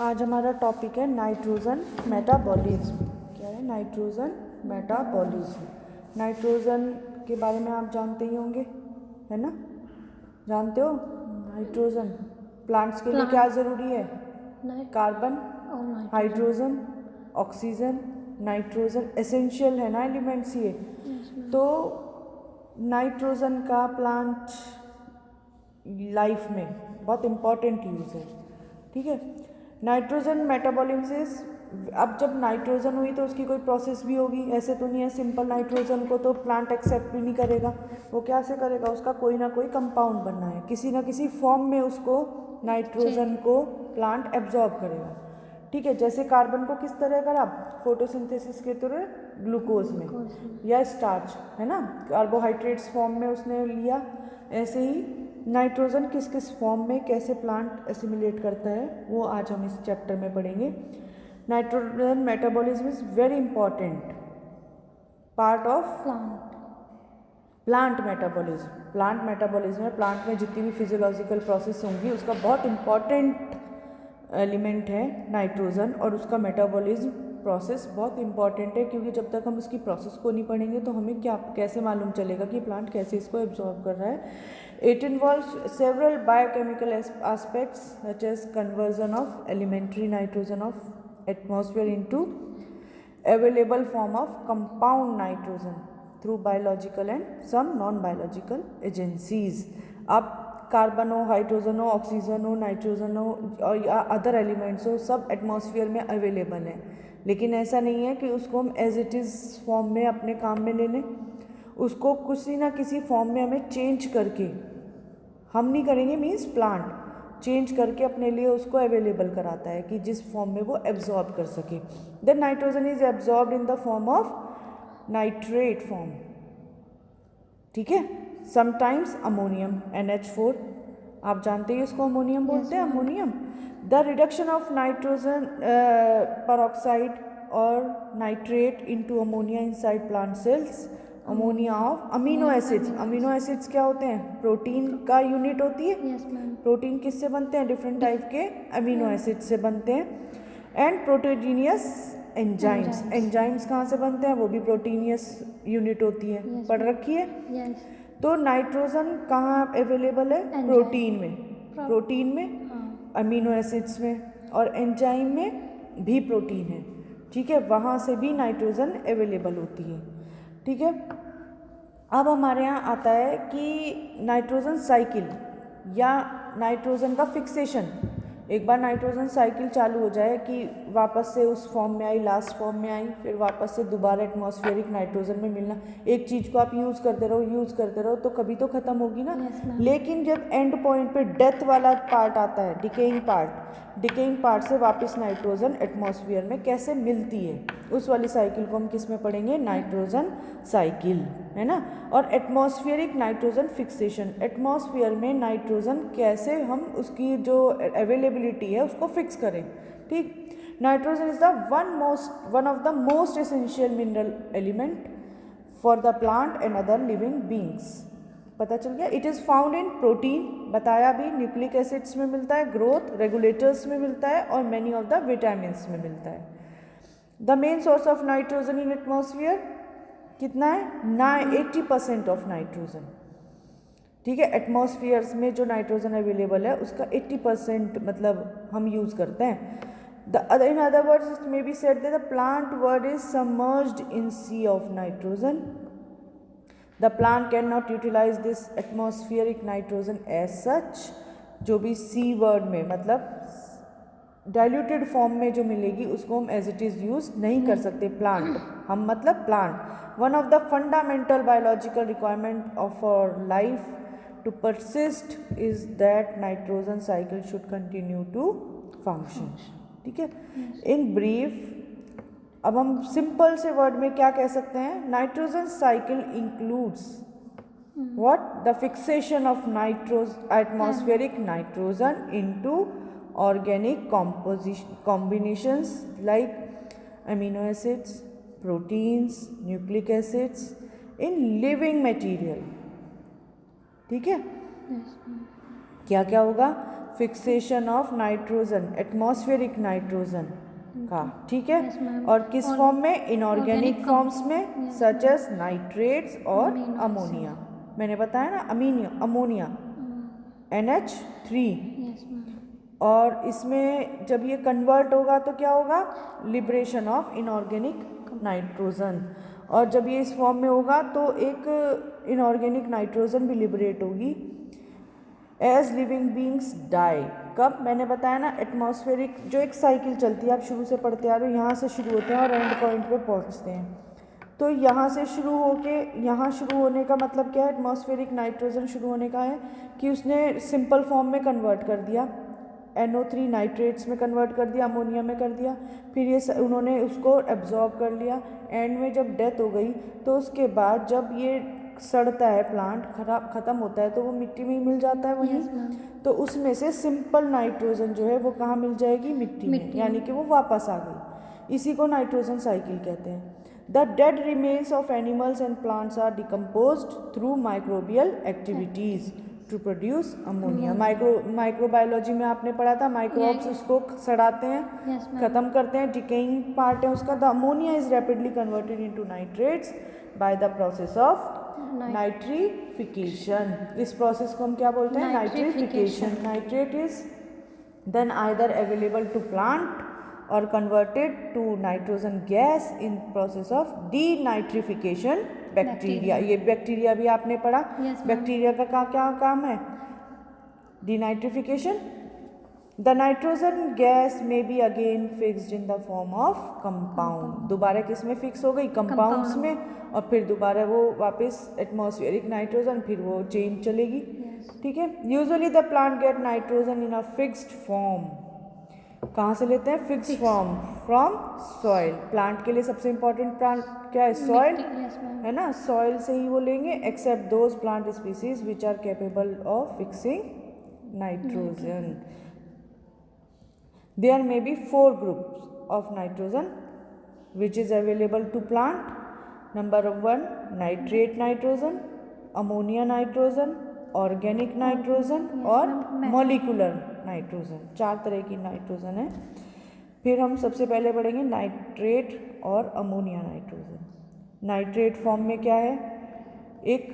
आज हमारा टॉपिक है नाइट्रोजन मेटाबॉलिज्म। क्या है नाइट्रोजन मेटाबॉलिज्म? नाइट्रोजन के बारे में आप जानते ही होंगे, है ना? जानते हो नाइट्रोजन प्लांट्स के लिए क्या ज़रूरी है? Carbon, hydrogen, oxygen, nitrogen essential है ना एलिमेंट्स ये। तो नाइट्रोजन का प्लांट लाइफ में बहुत इम्पॉर्टेंट यूज़ है, ठीक है। नाइट्रोजन मेटाबॉलिसिस, अब जब नाइट्रोजन हुई तो उसकी कोई प्रोसेस भी होगी, ऐसे तो नहीं है सिंपल नाइट्रोजन को तो प्लांट एक्सेप्ट भी नहीं करेगा। वो क्या से करेगा? उसका कोई ना कोई कंपाउंड बनना है, किसी ना किसी फॉर्म में उसको नाइट्रोजन को प्लांट एब्जॉर्ब करेगा, ठीक है। जैसे कार्बन को किस तरह करा? फोटोसिंथेसिस के थ्रू ग्लूकोज में या स्टार्च, है ना, कार्बोहाइड्रेट्स फॉर्म में उसने लिया। ऐसे ही नाइट्रोजन किस किस फॉर्म में कैसे प्लांट एसिमिलेट करता है वो आज हम इस चैप्टर में पढ़ेंगे। Nitrogen metabolism is very important part of plant metabolism. Plant metabolism में प्लांट में जितनी भी फिजियोलॉजिकल प्रोसेस होंगी उसका बहुत इंपॉर्टेंट एलिमेंट है नाइट्रोजन, और उसका मेटाबॉलिज्म प्रोसेस बहुत इंपॉर्टेंट है, क्योंकि जब तक हम उसकी प्रोसेस को नहीं पढ़ेंगे तो हमें कैसे मालूम चलेगा कि प्लांट कैसे इसको एब्जॉर्ब कर रहा है। It involves several biochemical aspects such as conversion of elementary nitrogen of atmosphere into available form of compound nitrogen through biological and some non biological agencies. अब कार्बन हो, हाइड्रोजन हो, ऑक्सीजन हो, nitrogen हो और या अदर एलिमेंट्स हो, सब atmosphere में अवेलेबल हैं, लेकिन ऐसा नहीं है कि उसको हम एज इट इज़ फॉर्म में अपने काम में ले लें। उसको किसी ना किसी फॉर्म में हमें चेंज करके, हम नहीं करेंगे मीन्स प्लांट चेंज करके अपने लिए उसको अवेलेबल कराता है कि जिस फॉर्म में वो एब्जॉर्ब कर सके। Then nitrogen is absorbed in the form of nitrate form, ठीक है। समटाइम्स अमोनियम NH4, आप जानते ही उसको अमोनियम बोलते हैं, ammonium. The reduction of nitrogen peroxide और nitrate into ammonia inside plant cells, ammonia of amino acids. Amino acids क्या होते हैं? प्रोटीन का यूनिट होती है। प्रोटीन किससे बनते हैं? डिफरेंट टाइप के अमीनो एसिड से बनते हैं। एंड प्रोटीनियस एंजाइम्स, एंजाइम्स कहाँ से बनते हैं? वो भी प्रोटीनियस यूनिट होती है, पढ़ रखी है। तो नाइट्रोजन कहाँ अवेलेबल है? प्रोटीन में, प्रोटीन में, अमीनो एसिड्स में, और एंजाइम में भी प्रोटीन है, ठीक है। वहाँ से भी नाइट्रोजन अवेलेबल होती है, ठीक है। अब हमारे यहाँ आता है कि नाइट्रोजन साइकिल या नाइट्रोजन का फिक्सेशन। एक बार नाइट्रोजन साइकिल चालू हो जाए कि वापस से उस फॉर्म में आई, लास्ट फॉर्म में आई, फिर वापस से दोबारा एटमॉस्फेरिक नाइट्रोजन में मिलना, एक चीज़ को आप यूज़ करते रहो तो कभी तो ख़त्म होगी ना। लेकिन जब एंड पॉइंट पे डेथ वाला पार्ट आता है, डिकेइंग पार्ट से वापस नाइट्रोजन एटमॉस्फेयर में कैसे मिलती है, उस वाली साइकिल को हम किस में पढ़ेंगे? नाइट्रोजन साइकिल, है ना। और एटमॉस्फेरिक नाइट्रोजन फिक्सेशन, एटमॉस्फेयर में नाइट्रोजन कैसे हम उसकी जो अवेलेबिलिटी है उसको फिक्स करें, ठीक। Nitrogen is the one of the most essential mineral element for the plant and other living beings. पता चल गया। It is found in protein, बताया भी, न्यूक्लिक एसिड्स में मिलता है, ग्रोथ रेगुलेटर्स में मिलता है, और मैनी ऑफ द विटामिन्स में मिलता है। The main source of nitrogen in atmosphere कितना है? 80% ऑफ नाइट्रोजन, ठीक है। एटमॉस्फेयर्स में जो नाइट्रोजन अवेलेबल है उसका 80% मतलब हम यूज़ करते हैं। In other words, it may be said that the plant world is submerged in sea of nitrogen. The plant cannot utilize this atmospheric nitrogen as such. जो भी सी वर्ड में मतलब डाइल्यूटेड फॉर्म में जो मिलेगी उसको हम एज इट इज़ यूज़ नहीं कर सकते। प्लांट, हम मतलब plant. One of the fundamental biological requirement of our life to persist is that nitrogen cycle should continue to function, ठीक है। इन ब्रीफ, अब हम सिंपल से वर्ड में क्या कह सकते हैं? Nitrogen cycle includes what? The fixation of atmospheric nitrogen into organic combinations like amino acids, proteins, nucleic acids in living material, ठीक है। क्या क्या होगा? Fixation of nitrogen, atmospheric nitrogen का, ठीक है। Yes, ma'am. और किस और फॉर्म में? इनऑर्गेनिक organic फॉर्म्स में, yes, सच एज नाइट्रेट्स और Amino अमोनिया। मैंने बताया ना, अमोनिया NH3। yes ma'am. और इसमें जब ये कन्वर्ट होगा तो क्या होगा? Liberation of inorganic nitrogen. और जब ये इस फॉर्म में होगा तो एक इनऑर्गेनिक नाइट्रोजन भी लिबरेट होगी। एज लिविंग बींग्स डाई, कब? मैंने बताया ना, एटमॉस्फेरिक जो एक साइकिल चलती है, आप शुरू से पढ़ते आ रहे हो, यहाँ से शुरू होते हैं और एंड पॉइंट पे पहुँचते हैं। तो यहाँ से शुरू होके यहाँ शुरू होने का मतलब क्या है? एटमॉस्फेरिक नाइट्रोजन शुरू होने का है कि उसने सिंपल फॉर्म में कन्वर्ट कर दिया, NO3 नाइट्रेट्स में कन्वर्ट कर दिया, अमोनिया में कर दिया, फिर ये उन्होंने उसको एब्जॉर्ब कर लिया। एंड में जब डेथ हो गई तो उसके बाद जब ये सड़ता है, प्लांट ख़त्म होता है, तो वो मिट्टी में ही मिल जाता है वहीं। Yes, ma'am. तो उसमें से सिंपल नाइट्रोजन जो है वो कहाँ मिल जाएगी? मिट्टी में, यानी कि वो वापस आ गई। इसी को नाइट्रोजन साइकिल कहते हैं। The dead remains of animals and plants are decomposed through microbial activities to produce ammonia. Microbiology में आपने पढ़ा था, माइक्रोब्स उसको सड़ाते हैं, Yes, ma'am. ख़त्म करते हैं, डिकेइंग पार्ट है उसका। The ammonia is rapidly converted into nitrates by the process of nitrification. इस प्रोसेस को हम क्या बोलते हैं? Nitrification. Nitrate is then either available to plant और converted to nitrogen gas in process of denitrification bacteria. ये बैक्टीरिया भी आपने पढ़ा। Yes, बैक्टीरिया का क्या काम है? डीनाइट्रिफिकेशन। द नाइट्रोजन गैस में be again fixed in the form of compound. दोबारा किस में फिक्स हो गई? कंपाउंड्स में। और फिर दोबारा वो वापस एटमॉस्फेरिक नाइट्रोजन, फिर वो चेन चलेगी, ठीक है। Usually the plant get nitrogen in a fixed form. कहाँ से लेते हैं? Fixed form, from soil. Plant के लिए सबसे इंपॉर्टेंट प्लांट क्या है? सॉइल, है ना। सॉइल से ही वो लेंगे, except those plant species which are capable of fixing nitrogen. There may be 4 groups of nitrogen which is available to plant. Number 1, nitrate nitrogen, ammonia nitrogen, organic nitrogen और molecular nitrogen। 4 तरह की nitrogen है। फिर हम सबसे पहले पढ़ेंगे nitrate और अमोनिया नाइट्रोजन। नाइट्रेट फॉर्म में क्या है? एक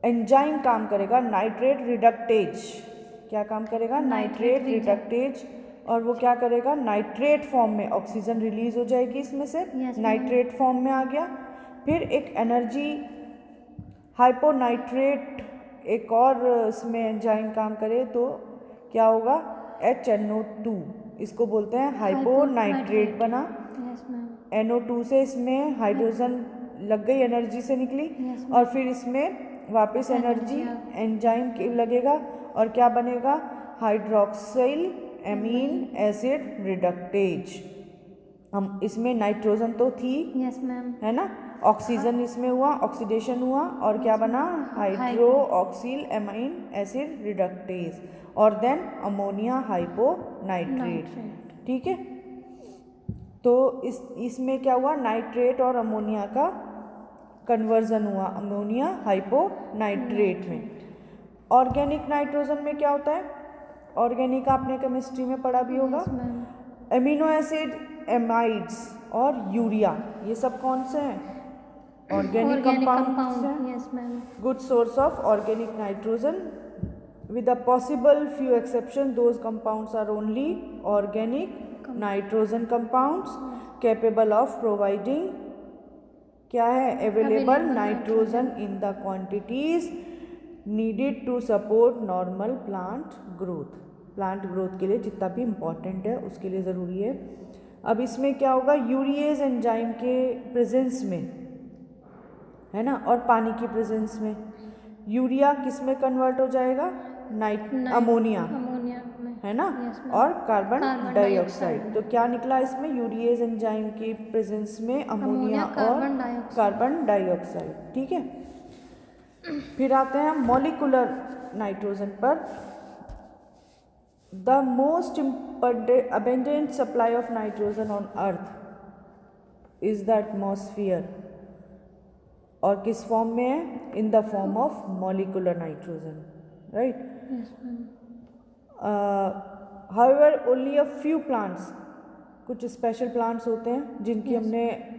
एंजाइम काम करेगा, नाइट्रेट रिडक्टेज। क्या काम करेगा? Nitrate reductase. और वो क्या करेगा? नाइट्रेट फॉर्म में ऑक्सीजन रिलीज हो जाएगी इसमें से, नाइट्रेट फॉर्म में आ गया। फिर एक एनर्जी हाइपोनाइट्रेट, एक और इसमें एंजाइम काम करे तो क्या होगा? HNO2, इसको बोलते हैं हाइपोनाइट्रेट बना। NO2 से इसमें हाइड्रोजन लग गई, एनर्जी से निकली, और फिर इसमें वापस एनर्जी एंजाइम लगेगा और क्या बनेगा? Hydroxyl amine acid reductase. हम इसमें नाइट्रोजन तो थी, yes, ma'am. है ना। ऑक्सीजन इसमें हुआ, ऑक्सीडेशन हुआ और क्या बना? हाइड्रोक्सिल एमीन एसिड रिडक्टेज और देन अमोनिया हाइपोनाइट्रेट, ठीक है। तो इसमें क्या हुआ? नाइट्रेट और अमोनिया का कन्वर्जन हुआ अमोनिया हाइपोनाइट्रेट में। ऑर्गेनिक नाइट्रोजन में क्या होता है? ऑर्गेनिक आपने केमिस्ट्री में पढ़ा भी होगा। एमिनो एसिड, एमाइड्स और यूरिया, ये सब कौन से हैं? ऑर्गेनिक कंपाउंड्स हैं। Good source of organic nitrogen with a possible few exceptions. Those compounds are only organic nitrogen compounds capable of providing क्या है? available nitrogen in the quantities needed to support normal plant growth. Plant growth के लिए जितना भी important है उसके लिए ज़रूरी है। अब इसमें क्या होगा? यूरिएज एंजाइम के प्रेजेंस में, है ना, और पानी की प्रेजेंस में यूरिया किस में कन्वर्ट हो जाएगा? अमोनिया, है ना, और कार्बन डाइऑक्साइड। तो क्या निकला इसमें? यूरिएज एंजाइम के प्रेजेंस में अमोनिया और कार्बन डाइऑक्साइड, ठीक है। फिर आते हैं मॉलिक्यूलर नाइट्रोजन पर। The most abundant supply of nitrogen on earth is the atmosphere. और किस फॉर्म में है? In the form of molecular nitrogen, right. However only a few plants, कुछ स्पेशल प्लांट्स होते हैं जिनकी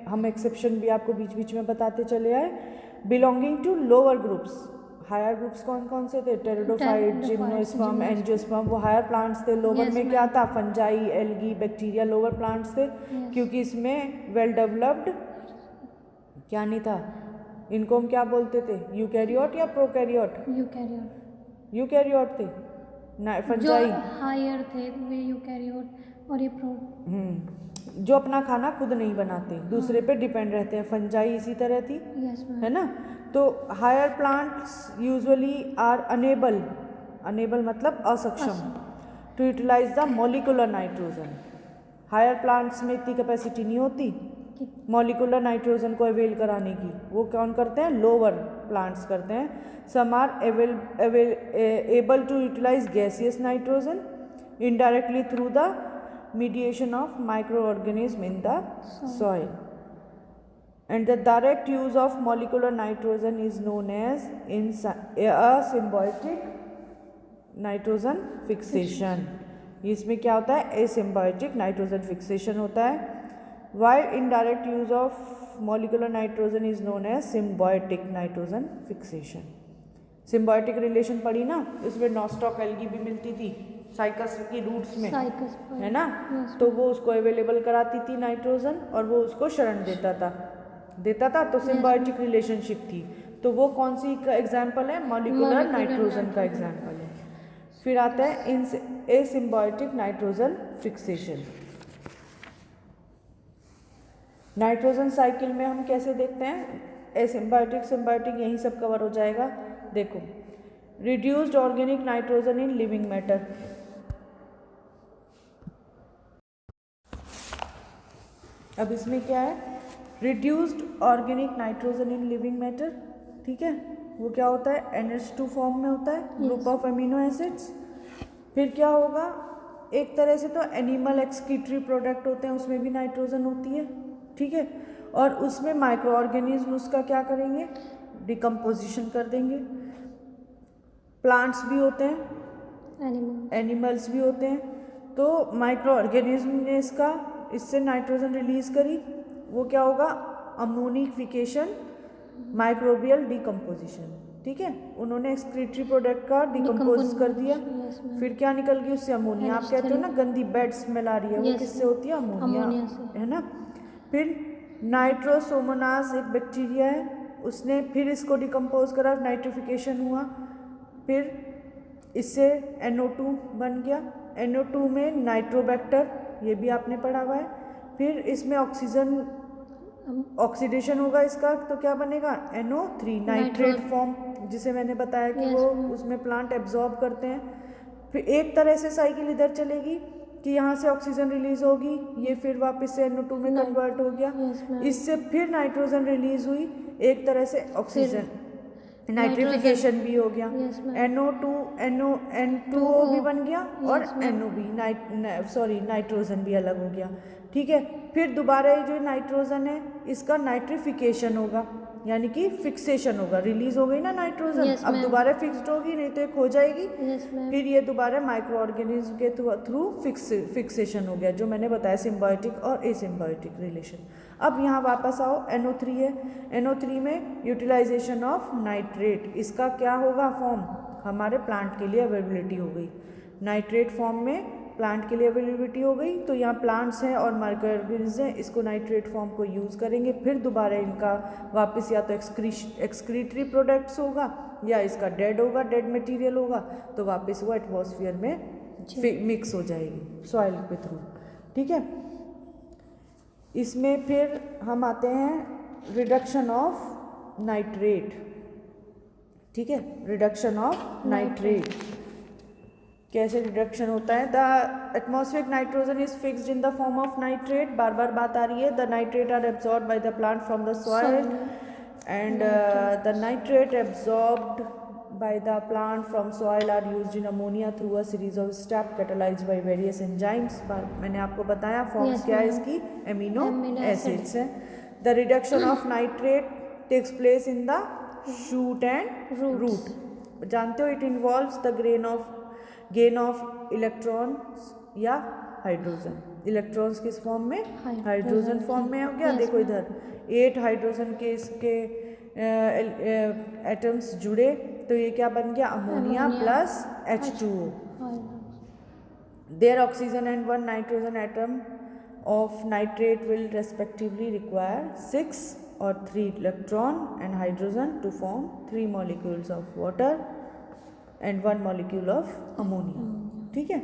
हम एक्सेप्शन भी आपको बीच बीच में बताते चले आए, belonging to lower groups. Higher groups कौन कौन से थे? टेरिडोफाइट, जिम्नोस्पर्म, एंजियोस्पर्म, वो हायर प्लांट्स थे। लोअर में क्या था? Fungi, algae, bacteria, lower plants थे, क्योंकि इसमें वेल डेवलप्ड क्या नहीं था। इनको हम क्या बोलते थे? यूकैरियोट या प्रोकैरियोट? यूकैरियोट थे। फंजाई हायर थे वे यूकैरियोट, और ये प्रो जो अपना खाना खुद नहीं बनाते, दूसरे पे डिपेंड रहते हैं। फंजाई इसी तरह थी, है ना। तो higher plants usually are unable मतलब असक्षम to utilise the molecular nitrogen. Higher plants में इतनी कैपेसिटी नहीं होती मॉलिक्यूलर नाइट्रोजन को अवेल कराने की। वो कौन करते हैं? लोअर प्लांट्स करते हैं। Some are able to utilise gaseous nitrogen indirectly through the mediation of microorganism in the soil, and the direct use of molecular nitrogen is known as a symbiotic nitrogen fixation। इसमें क्या होता है? asymbiotic nitrogen fixation होता है, while indirect use of molecular nitrogen is known as symbiotic nitrogen fixation। Symbiotic relation पढ़ी ना, इसमें nostoc algae भी मिलती थी साइकस की रूट्स में, है ना। तो वो उसको अवेलेबल कराती थी नाइट्रोजन, और वो उसको शरण देता था तो सिम्बायोटिक रिलेशनशिप थी। तो वो कौन सी का एग्जाम्पल है? मॉलिक्यूलर नाइट्रोजन का एग्जाम्पल है। फिर आता है इन asymbiotic nitrogen fixation. Nitrogen cycle में हम कैसे देखते हैं? एसिम्बायोटिक, सिम्बायोटिक, यही सब कवर हो जाएगा। देखो, reduced organic nitrogen in living matter. अब इसमें क्या है? Reduced organic nitrogen in living matter, ठीक है। वो क्या होता है? NH2 फॉर्म में होता है, ग्रुप ऑफ अमीनो एसिड्स। फिर क्या होगा? एक तरह से तो एनिमल एक्सक्रीटरी प्रोडक्ट होते हैं, उसमें भी नाइट्रोजन होती है, ठीक है। और उसमें माइक्रो ऑर्गेनिज्म उसका क्या करेंगे? डिकम्पोजिशन कर देंगे। प्लांट्स भी होते हैं, एनिमल्स भी होते हैं। तो माइक्रो ऑर्गेनिज्म ने इससे नाइट्रोजन रिलीज करी, वो क्या होगा? अमोनिफिकेशन, माइक्रोबियल डिकम्पोजिशन, ठीक है। उन्होंने एक्सक्रीटरी प्रोडक्ट का डिकम्पोज कर दिया। फिर क्या निकल गई उससे? अमोनिया। आप कहते हो ना गंदी बैड स्मेल आ रही है, वो किससे होती है? अमोनिया, है ना। फिर नाइट्रोसोमोनास एक बैक्टीरिया है, उसने फिर इसको डिकम्पोज करा, नाइट्रिफिकेशन हुआ। फिर इससे NO2 बन गया। NO2 में नाइट्रोबैक्टर, ये भी आपने पढ़ा हुआ है। फिर इसमें ऑक्सीडेशन होगा इसका, तो क्या बनेगा? NO3 नाइट्रेट फॉर्म, जिसे मैंने बताया कि वो उसमें प्लांट एब्जॉर्ब करते हैं। फिर एक तरह से साइकिल इधर चलेगी कि यहाँ से ऑक्सीजन रिलीज होगी, ये फिर वापस से NO2 में कन्वर्ट हो गया, इससे फिर नाइट्रोजन रिलीज हुई, एक तरह से ऑक्सीजन नाइट्रिफिकेशन भी हो गया। N2O भी बन गया, और NO भी नाइट्रोजन भी अलग हो गया, ठीक है। फिर दोबारा ये जो नाइट्रोजन है इसका नाइट्रिफिकेशन होगा, यानी कि फिक्सेशन होगा। रिलीज हो गई ना नाइट्रोजन, अब दोबारा फिक्स्ड होगी, नहीं तो एक हो जाएगी। फिर ये दोबारा माइक्रो ऑर्गेनिज्म के थ्रू फिक्सेशन हो गया, जो मैंने बताया सिम्बायोटिक और एसिम्बायोटिक रिलेशन। अब यहाँ वापस आओ, NO3 है। NO3 में यूटिलाइजेशन ऑफ नाइट्रेट, इसका क्या होगा फॉर्म? हमारे प्लांट के लिए अवेलेबिलिटी हो गई। नाइट्रेट फॉर्म में प्लांट के लिए अवेलेबिलिटी हो गई, तो यहाँ प्लांट्स हैं और माइक्रो ऑर्गेनिज्म हैं, इसको नाइट्रेट फॉर्म को यूज़ करेंगे। फिर दोबारा इनका वापस या तो एक्सक्रीटरी प्रोडक्ट्स होगा, या इसका डेड होगा, डेड मटेरियल होगा, तो वापस वो एटमॉस्फेयर में मिक्स हो जाएगी सॉइल के थ्रू, ठीक है। इसमें फिर हम आते हैं रिडक्शन ऑफ नाइट्रेट, ठीक है। रिडक्शन ऑफ नाइट्रेट कैसे रिडक्शन होता है? The atmospheric nitrogen is fixed in the form of nitrate, बार बार बात आ रही है। The nitrate are absorbed by the plant from the soil, and the nitrate absorbed by the plant from soil are used in ammonia through a series of steps catalyzed by various enzymes। मैंने आपको बताया forms क्या है इसकी? Amino acids है। The reduction of nitrate takes place in the shoot and root, जानते हो। It involves the grain of gain of electrons या हाइड्रोजन। इलेक्ट्रॉन्स किस फॉर्म में? हाइड्रोजन फॉर्म में हो गया। Yes, देखो ma'am. इधर 8 हाइड्रोजन के इसके एटम्स जुड़े तो ये क्या बन गया? Ammonia Ammonia. Plus H2O। Their oxygen and one nitrogen atom of nitrate will respectively require 6 or 3 electron and hydrogen to form 3 molecules of water and 1 molecule of ammonia। ठीक है।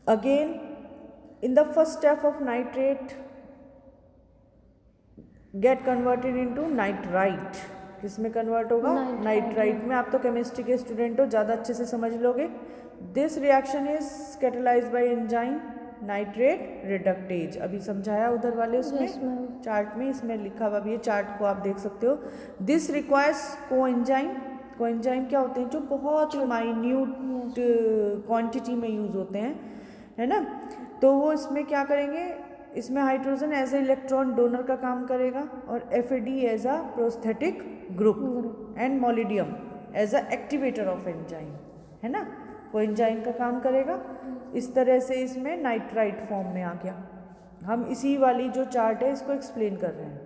Again, in the first step of nitrate get converted into nitrite। किस में convert होगा? Nitrite में। आप तो chemistry के student हो, ज़्यादा अच्छे से समझ लोगे। This reaction is catalysed by enzyme nitrate reductase. अभी समझाया उधर वाले उसमें चार्ट में, इसमें लिखा हुआ भी है, चार्ट को आप देख सकते हो। This requires coenzyme. कोएंजाइम क्या होते हैं? जो बहुत ही माइन्यूट क्वांटिटी में यूज होते हैं, है ना। तो वो इसमें क्या करेंगे? इसमें hydrogen as a electron donor का काम करेगा और FAD as a prosthetic group and molybdenum as a activator of enzyme, है ना। कोएंजाइम का काम करेगा। इस तरह से इसमें नाइट्राइट फॉर्म में आ गया। हम इसी वाली जो चार्ट है इसको एक्सप्लेन कर रहे हैं।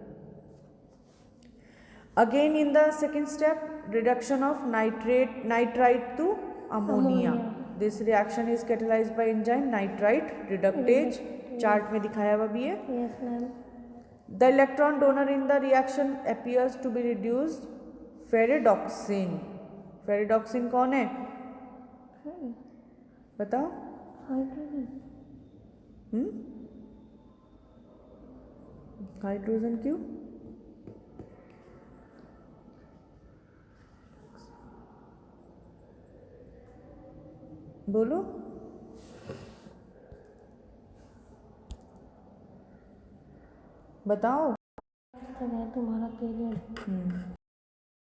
Again in the second step reduction of nitrite to ammonia. This reaction is catalysed by enzyme nitrite reductase. Chart में दिखाया हुआ भी है। Yes, ma'am. The electron donor in the reaction appears to be reduced ferredoxin। Ferredoxin कौन है? बताओ। Hydrogen क्यों? बोलो। बताओ। तुम्हारा पीरियड